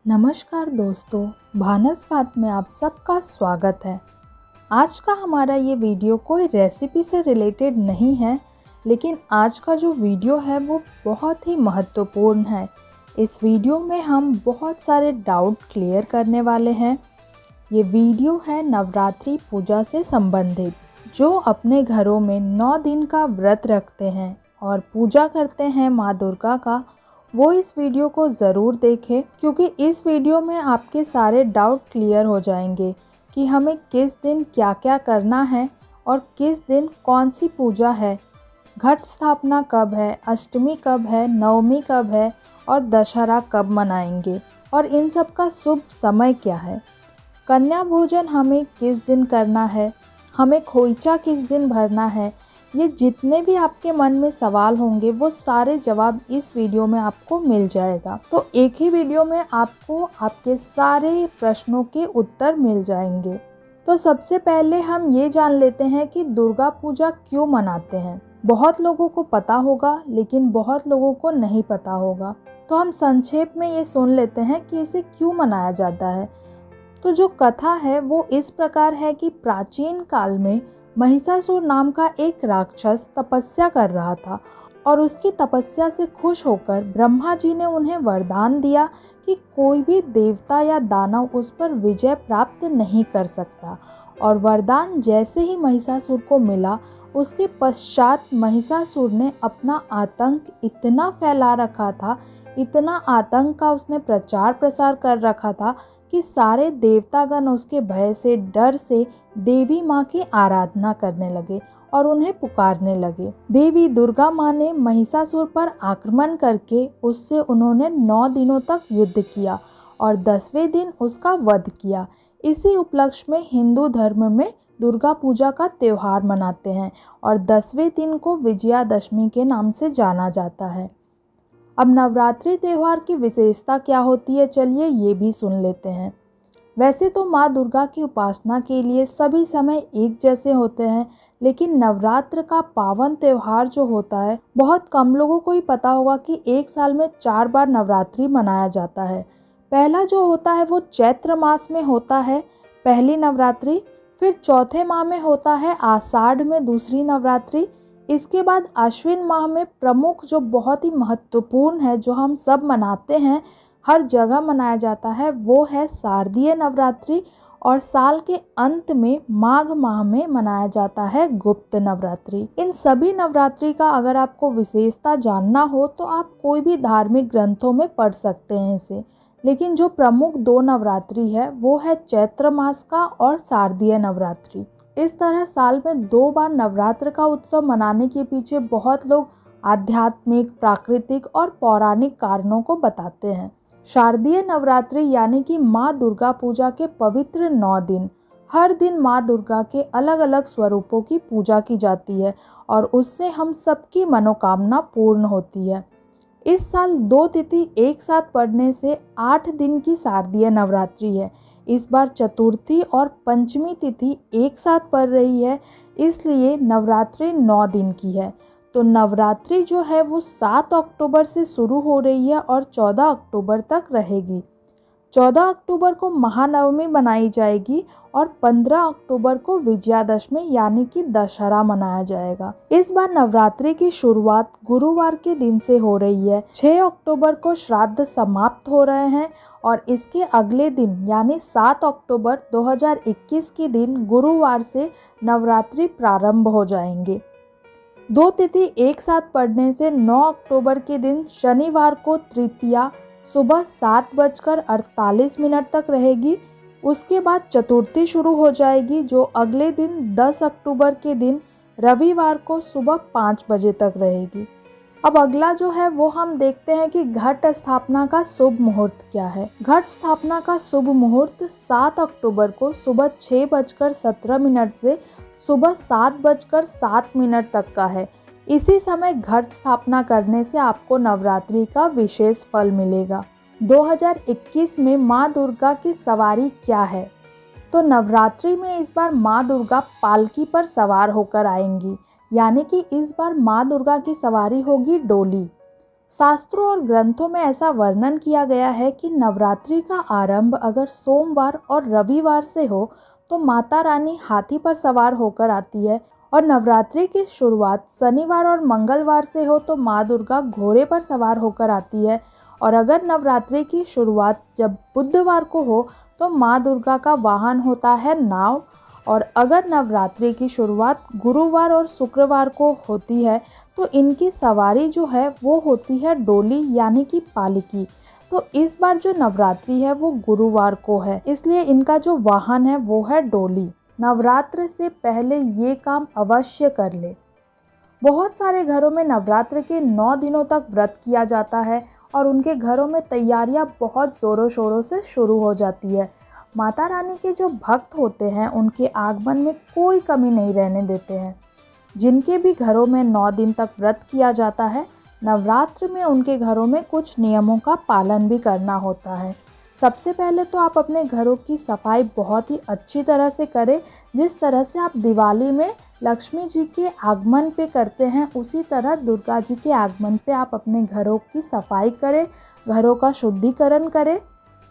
नमस्कार दोस्तों, भानस बात में आप सबका स्वागत है। आज का हमारा ये वीडियो कोई रेसिपी से रिलेटेड नहीं है, लेकिन आज का जो वीडियो है वो बहुत ही महत्वपूर्ण है। इस वीडियो में हम बहुत सारे डाउट क्लियर करने वाले हैं। ये वीडियो है नवरात्रि पूजा से संबंधित। जो अपने घरों में 9 दिन का व्रत रखते हैं और पूजा करते हैं माँ दुर्गा का, वो इस वीडियो को ज़रूर देखें, क्योंकि इस वीडियो में आपके सारे डाउट क्लियर हो जाएंगे कि हमें किस दिन क्या क्या करना है और किस दिन कौन सी पूजा है, घट स्थापना कब है, अष्टमी कब है, नवमी कब है और दशहरा कब मनाएंगे और इन सब का शुभ समय क्या है। कन्या भोजन हमें किस दिन करना है, हमें खोइचा किस दिन भरना है। ये जितने भी आपके मन में सवाल होंगे वो सारे जवाब इस वीडियो में आपको मिल जाएगा। तो एक ही वीडियो में आपको आपके सारे प्रश्नों के उत्तर मिल जाएंगे। तो सबसे पहले हम ये जान लेते हैं कि दुर्गा पूजा क्यों मनाते हैं। बहुत लोगों को पता होगा, लेकिन बहुत लोगों को नहीं पता होगा। तो हम संक्षेप में ये सुन लेते हैं कि इसे क्यों मनाया जाता है। तो जो कथा है वो इस प्रकार है कि प्राचीन काल में महिषासुर नाम का एक राक्षस तपस्या कर रहा था और उसकी तपस्या से खुश होकर ब्रह्मा जी ने उन्हें वरदान दिया कि कोई भी देवता या दानव उस पर विजय प्राप्त नहीं कर सकता। और वरदान जैसे ही महिषासुर को मिला, उसके पश्चात महिषासुर ने अपना आतंक इतना फैला रखा था, इतना आतंक का उसने प्रचार प्रसार कर रखा था कि सारे देवतागण उसके भय से, डर से देवी माँ की आराधना करने लगे और उन्हें पुकारने लगे। देवी दुर्गा माँ ने महिषासुर पर आक्रमण करके उससे उन्होंने 9 दिनों तक युद्ध किया और 10वें दिन उसका वध किया। इसी उपलक्ष्य में हिंदू धर्म में दुर्गा पूजा का त्योहार मनाते हैं और 10वें दिन को विजयादशमी के नाम से जाना जाता है। अब नवरात्रि त्यौहार की विशेषता क्या होती है, चलिए ये भी सुन लेते हैं। वैसे तो माँ दुर्गा की उपासना के लिए सभी समय एक जैसे होते हैं, लेकिन नवरात्र का पावन त्यौहार जो होता है, बहुत कम लोगों को ही पता होगा कि एक साल में 4 बार नवरात्रि मनाया जाता है। पहला जो होता है वो चैत्र मास में होता है पहली नवरात्रि, फिर चौथे माह में होता है आषाढ़ में दूसरी नवरात्रि, इसके बाद आश्विन माह में प्रमुख जो बहुत ही महत्वपूर्ण है, जो हम सब मनाते हैं, हर जगह मनाया जाता है, वो है शारदीय नवरात्रि। और साल के अंत में माघ माह में मनाया जाता है गुप्त नवरात्रि। इन सभी नवरात्रि का अगर आपको विशेषता जानना हो तो आप कोई भी धार्मिक ग्रंथों में पढ़ सकते हैं इसे, लेकिन जो प्रमुख 2 नवरात्रि है वो है चैत्र मास का और शारदीय नवरात्रि। इस तरह साल में 2 बार नवरात्र का उत्सव मनाने के पीछे बहुत लोग आध्यात्मिक, प्राकृतिक और पौराणिक कारणों को बताते हैं। शारदीय नवरात्रि यानी कि माँ दुर्गा पूजा के पवित्र 9 दिन, हर दिन माँ दुर्गा के अलग अलग स्वरूपों की पूजा की जाती है और उससे हम सबकी मनोकामना पूर्ण होती है। इस साल 2 तिथि एक साथ पड़ने से 8 दिन की शारदीय नवरात्रि है। इस बार चतुर्थी और पंचमी तिथि एक साथ पड़ रही है, इसलिए नवरात्रि 9 दिन की है। तो नवरात्रि जो है वो 7 अक्टूबर से शुरू हो रही है और 14 अक्टूबर तक रहेगी। 14 अक्टूबर को महानवमी मनाई जाएगी और 15 अक्टूबर को विजयादशमी यानी कि दशहरा मनाया जाएगा। इस बार नवरात्रि की शुरुआत गुरुवार के दिन से हो रही है। 6 अक्टूबर को श्राद्ध समाप्त हो रहे हैं और इसके अगले दिन यानी 7 अक्टूबर 2021 के दिन गुरुवार से नवरात्रि प्रारंभ हो जाएंगे। 2 तिथि एक साथ पड़ने से 9 अक्टूबर के दिन शनिवार को तृतीया सुबह 7:48 तक रहेगी। उसके बाद चतुर्थी शुरू हो जाएगी, जो अगले दिन 10 अक्टूबर के दिन रविवार को सुबह 5 बजे तक रहेगी। अब अगला जो है वो हम देखते हैं कि घट स्थापना का शुभ मुहूर्त क्या है। घट स्थापना का शुभ मुहूर्त 7 अक्टूबर को सुबह 6:17 से सुबह 7:07 तक का है। इसी समय घट स्थापना करने से आपको नवरात्रि का विशेष फल मिलेगा। 2021 में माँ दुर्गा की सवारी क्या है? तो नवरात्रि में इस बार माँ दुर्गा पालकी पर सवार होकर आएंगी, यानी कि इस बार माँ दुर्गा की सवारी होगी डोली। शास्त्रों और ग्रंथों में ऐसा वर्णन किया गया है कि नवरात्रि का आरंभ अगर सोमवार और रविवार से हो तो माता रानी हाथी पर सवार होकर आती है, और नवरात्रि की शुरुआत शनिवार और मंगलवार से हो तो माँ दुर्गा घोड़े पर सवार होकर आती है, और अगर नवरात्रि की शुरुआत जब बुधवार को हो तो माँ दुर्गा का वाहन होता है नाव, और अगर नवरात्रि की शुरुआत गुरुवार और शुक्रवार को होती है तो इनकी सवारी जो है वो होती है डोली यानी कि पालकी। तो इस बार जो नवरात्रि है वो गुरुवार को है, इसलिए इनका जो वाहन है वो है डोली। नवरात्र से पहले ये काम अवश्य कर ले। बहुत सारे घरों में नवरात्र के 9 दिनों तक व्रत किया जाता है और उनके घरों में तैयारियां बहुत ज़ोरों शोरों से शुरू हो जाती है। माता रानी के जो भक्त होते हैं उनके आगमन में कोई कमी नहीं रहने देते हैं। जिनके भी घरों में 9 दिन तक व्रत किया जाता है, नवरात्र में उनके घरों में कुछ नियमों का पालन भी करना होता है। सबसे पहले तो आप अपने घरों की सफाई बहुत ही अच्छी तरह से करें। जिस तरह से आप दिवाली में लक्ष्मी जी के आगमन पे करते हैं, उसी तरह दुर्गा जी के आगमन पे आप अपने घरों की सफाई करें, घरों का शुद्धिकरण करें।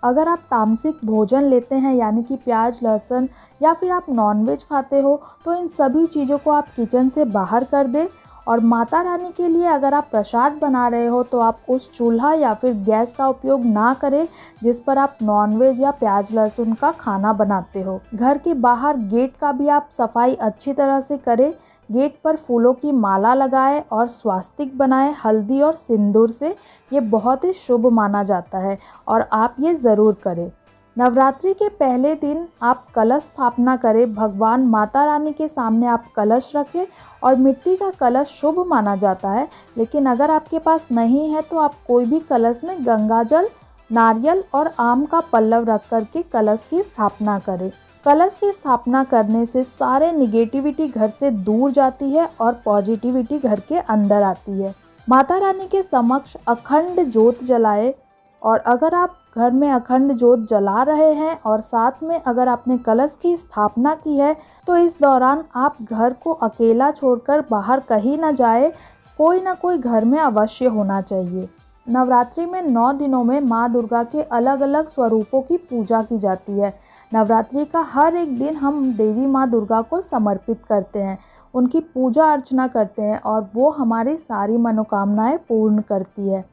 अगर आप तामसिक भोजन लेते हैं यानी कि प्याज लहसुन या फिर आप नॉनवेज खाते हो तो इन सभी चीज़ों को आप किचन से बाहर कर दें। और माता रानी के लिए अगर आप प्रसाद बना रहे हो तो आप उस चूल्हा या फिर गैस का उपयोग ना करें जिस पर आप नॉनवेज या प्याज लहसुन का खाना बनाते हो। घर के बाहर गेट का भी आप सफाई अच्छी तरह से करें। गेट पर फूलों की माला लगाएं और स्वास्तिक बनाएं हल्दी और सिंदूर से। ये बहुत ही शुभ माना जाता है और आप ये ज़रूर करें। नवरात्रि के पहले दिन आप कलश स्थापना करें। भगवान माता रानी के सामने आप कलश रखें और मिट्टी का कलश शुभ माना जाता है, लेकिन अगर आपके पास नहीं है तो आप कोई भी कलश में गंगाजल, नारियल और आम का पल्लव रख करके कलश की स्थापना करें। कलश की स्थापना करने से सारे निगेटिविटी घर से दूर जाती है और पॉजिटिविटी घर के अंदर आती है। माता रानी के समक्ष अखंड ज्योत जलाए, और अगर आप घर में अखंड ज्योत जला रहे हैं और साथ में अगर आपने कलश की स्थापना की है तो इस दौरान आप घर को अकेला छोड़कर बाहर कहीं ना जाए। कोई ना कोई घर में अवश्य होना चाहिए। नवरात्रि में 9 दिनों में माँ दुर्गा के अलग अलग स्वरूपों की पूजा की जाती है। नवरात्रि का हर एक दिन हम देवी माँ दुर्गा को समर्पित करते हैं, उनकी पूजा अर्चना करते हैं और वो हमारी सारी मनोकामनाएं पूर्ण करती है।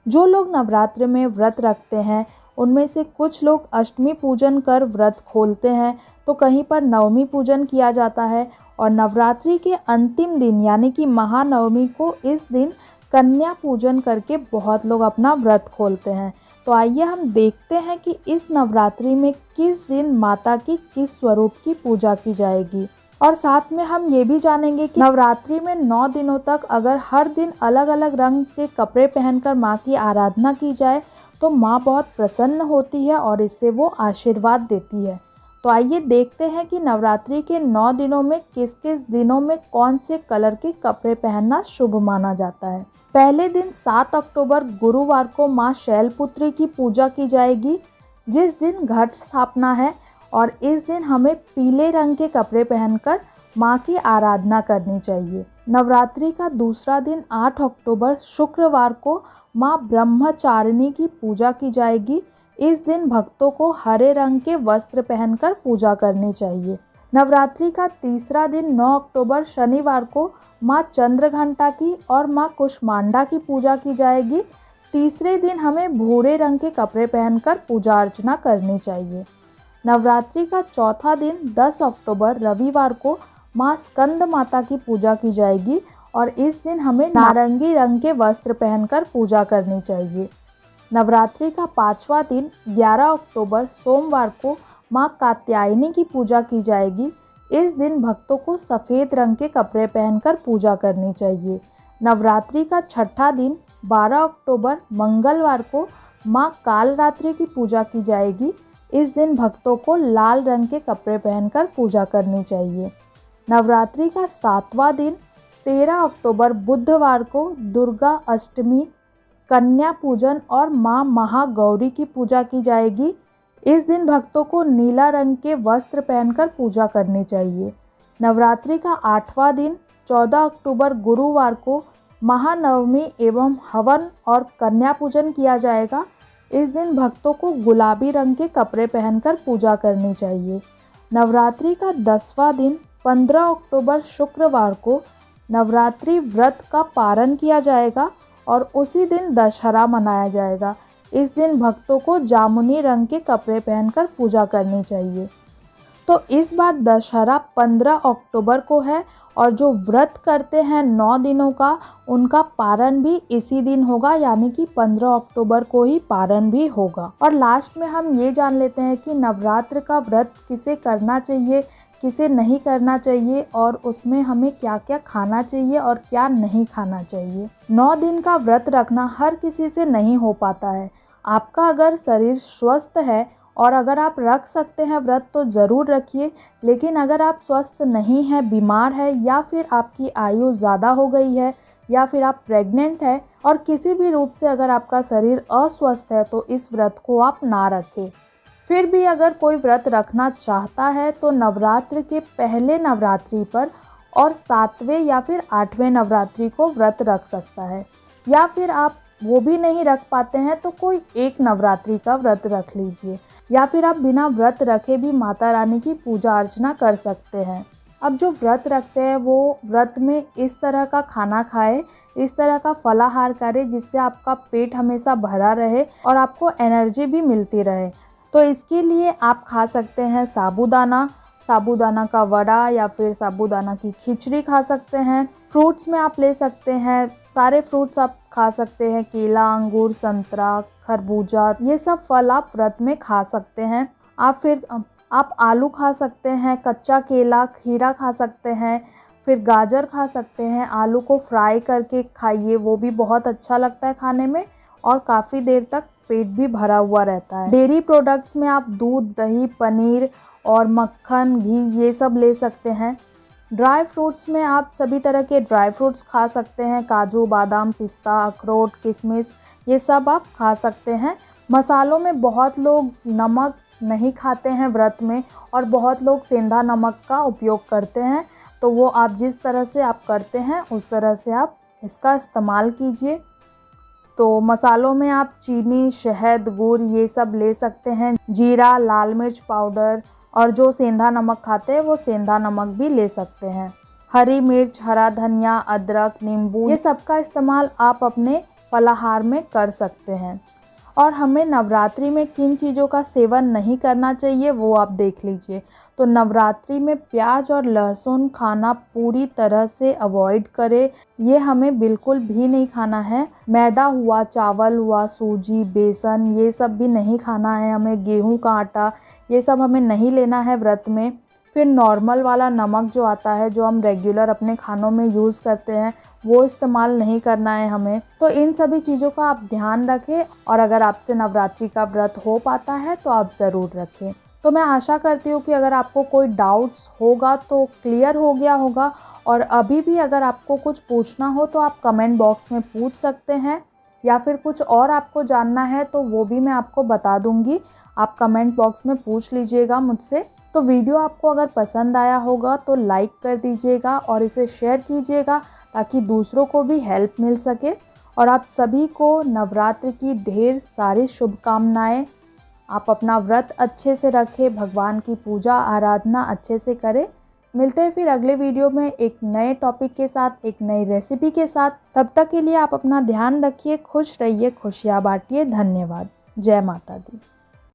जो लोग नवरात्र में व्रत रखते हैं उनमें से कुछ लोग अष्टमी पूजन कर व्रत खोलते हैं, तो कहीं पर नवमी पूजन किया जाता है और नवरात्रि के अंतिम दिन यानी कि महानवमी को इस दिन कन्या पूजन करके बहुत लोग अपना व्रत खोलते हैं। तो आइए हम देखते हैं कि इस नवरात्रि में किस दिन माता की किस स्वरूप की पूजा की जाएगी, और साथ में हम ये भी जानेंगे कि नवरात्रि में 9 दिनों तक अगर हर दिन अलग अलग रंग के कपड़े पहनकर माँ की आराधना की जाए तो माँ बहुत प्रसन्न होती है और इससे वो आशीर्वाद देती है। तो आइए देखते हैं कि नवरात्रि के 9 दिनों में किस किस दिनों में कौन से कलर के कपड़े पहनना शुभ माना जाता है। पहले दिन 7 अक्टूबर गुरुवार को माँ शैलपुत्री की पूजा की जाएगी, जिस दिन घट स्थापना है, और इस दिन हमें पीले रंग के कपड़े पहनकर माँ की आराधना करनी चाहिए। नवरात्रि का दूसरा दिन 8 अक्टूबर शुक्रवार को माँ ब्रह्मचारिणी की पूजा की जाएगी। इस दिन भक्तों को हरे रंग के वस्त्र पहनकर पूजा करनी चाहिए। नवरात्रि का तीसरा दिन 9 अक्टूबर शनिवार को माँ चंद्रघंटा की और माँ कुष्मांडा की पूजा की जाएगी। तीसरे दिन हमें भूरे रंग के कपड़े पहनकर पूजा अर्चना करनी चाहिए। नवरात्रि का चौथा दिन 10 अक्टूबर रविवार को माँ स्कंद माता की पूजा की जाएगी और इस दिन हमें नारंगी रंग के वस्त्र पहनकर पूजा करनी चाहिए। नवरात्रि का 5वां दिन 11 अक्टूबर सोमवार को माँ कात्यायनी की पूजा की जाएगी। इस दिन भक्तों को सफ़ेद रंग के कपड़े पहनकर पूजा करनी चाहिए। नवरात्रि का छठा दिन 12 अक्टूबर मंगलवार को माँ कालरात्रि की पूजा की जाएगी। इस दिन भक्तों को लाल रंग के कपड़े पहनकर पूजा करनी चाहिए। नवरात्रि का 7वां दिन 13 अक्टूबर बुधवार को दुर्गा अष्टमी, कन्या पूजन और माँ महागौरी की पूजा की जाएगी। इस दिन भक्तों को नीला रंग के वस्त्र पहनकर पूजा करनी चाहिए। नवरात्रि का 8वां दिन 14 अक्टूबर गुरुवार को महानवमी एवं हवन और कन्या पूजन किया जाएगा। इस दिन भक्तों को गुलाबी रंग के कपड़े पहनकर पूजा करनी चाहिए। नवरात्रि का 10वां दिन 15 अक्टूबर शुक्रवार को नवरात्रि व्रत का पारण किया जाएगा और उसी दिन दशहरा मनाया जाएगा। इस दिन भक्तों को जामुनी रंग के कपड़े पहनकर पूजा करनी चाहिए। तो इस बार दशहरा 15 अक्टूबर को है और जो व्रत करते हैं 9 दिनों का, उनका पारण भी इसी दिन होगा, यानी कि 15 अक्टूबर को ही पारण भी होगा। और लास्ट में हम ये जान लेते हैं कि नवरात्र का व्रत किसे करना चाहिए, किसे नहीं करना चाहिए और उसमें हमें क्या क्या खाना चाहिए और क्या नहीं खाना चाहिए। 9 दिन का व्रत रखना हर किसी से नहीं हो पाता है। आपका अगर शरीर स्वस्थ है और अगर आप रख सकते हैं व्रत तो ज़रूर रखिए, लेकिन अगर आप स्वस्थ नहीं हैं, बीमार है या फिर आपकी आयु ज़्यादा हो गई है या फिर आप प्रेग्नेंट है और किसी भी रूप से अगर आपका शरीर अस्वस्थ है तो इस व्रत को आप ना रखें। फिर भी अगर कोई व्रत रखना चाहता है तो नवरात्र के पहले नवरात्रि पर और 7वें या फिर 8वें नवरात्रि को व्रत रख सकता है, या फिर आप वो भी नहीं रख पाते हैं तो कोई एक नवरात्रि का व्रत रख लीजिए, या फिर आप बिना व्रत रखे भी माता रानी की पूजा अर्चना कर सकते हैं। अब जो व्रत रखते हैं वो व्रत में इस तरह का खाना खाए, इस तरह का फलाहार करे जिससे आपका पेट हमेशा भरा रहे और आपको एनर्जी भी मिलती रहे। तो इसके लिए आप खा सकते हैं साबूदाना का वड़ा या फिर साबूदाना की खिचड़ी खा सकते हैं। फ्रूट्स में आप ले सकते हैं, सारे फ्रूट्स आप खा सकते हैं, केला, अंगूर, संतरा, खरबूजा, ये सब फल आप व्रत में खा सकते हैं। आप आलू खा सकते हैं, कच्चा केला, खीरा खा सकते हैं, फिर गाजर खा सकते हैं। आलू को फ्राई करके खाइए, वो भी बहुत अच्छा लगता है खाने में और काफ़ी देर तक पेट भी भरा हुआ रहता है। डेयरी प्रोडक्ट्स में आप दूध, दही, पनीर और मक्खन, घी ये सब ले सकते हैं। ड्राई फ्रूट्स में आप सभी तरह के ड्राई फ्रूट्स खा सकते हैं, काजू, बादाम, पिस्ता, अखरोट, किशमिश, ये सब आप खा सकते हैं। मसालों में बहुत लोग नमक नहीं खाते हैं व्रत में और बहुत लोग सेंधा नमक का उपयोग करते हैं, तो वो आप जिस तरह से आप करते हैं उस तरह से आप इसका इस्तेमाल कीजिए। तो मसालों में आप चीनी, शहद, गुड़ ये सब ले सकते हैं, जीरा, लाल मिर्च पाउडर, और जो सेंधा नमक खाते हैं वो सेंधा नमक भी ले सकते हैं। हरी मिर्च, हरा धनिया, अदरक, नींबू, ये सब का इस्तेमाल आप अपने फलाहार में कर सकते हैं। और हमें नवरात्रि में किन चीज़ों का सेवन नहीं करना चाहिए वो आप देख लीजिए। तो नवरात्रि में प्याज और लहसुन खाना पूरी तरह से अवॉइड करें, ये हमें बिल्कुल भी नहीं खाना है। मैदा हुआ, चावल हुआ, सूजी, बेसन, ये सब भी नहीं खाना है हमें। गेहूं का आटा, ये सब हमें नहीं लेना है व्रत में। फिर नॉर्मल वाला नमक जो आता है, जो हम रेगुलर अपने खानों में यूज़ करते हैं, वो इस्तेमाल नहीं करना है हमें। तो इन सभी चीज़ों का आप ध्यान रखें और अगर आपसे नवरात्रि का व्रत हो पाता है तो आप ज़रूर रखें। तो मैं आशा करती हूँ कि अगर आपको कोई डाउट्स होगा तो क्लियर हो गया होगा, और अभी भी अगर आपको कुछ पूछना हो तो आप कमेंट बॉक्स में पूछ सकते हैं, या फिर कुछ और आपको जानना है तो वो भी मैं आपको बता दूँगी। आप कमेंट बॉक्स में पूछ लीजिएगा मुझसे। तो वीडियो आपको अगर पसंद आया होगा तो लाइक कर दीजिएगा और इसे शेयर कीजिएगा ताकि दूसरों को भी हेल्प मिल सके। और आप सभी को नवरात्र की ढेर सारी शुभकामनाएं। आप अपना व्रत अच्छे से रखें, भगवान की पूजा आराधना अच्छे से करें। मिलते हैं फिर अगले वीडियो में एक नए टॉपिक के साथ, एक नई रेसिपी के साथ। तब तक के लिए आप अपना ध्यान रखिए, खुश रहिए, खुशियाँ बांटिए। धन्यवाद। जय माता दी।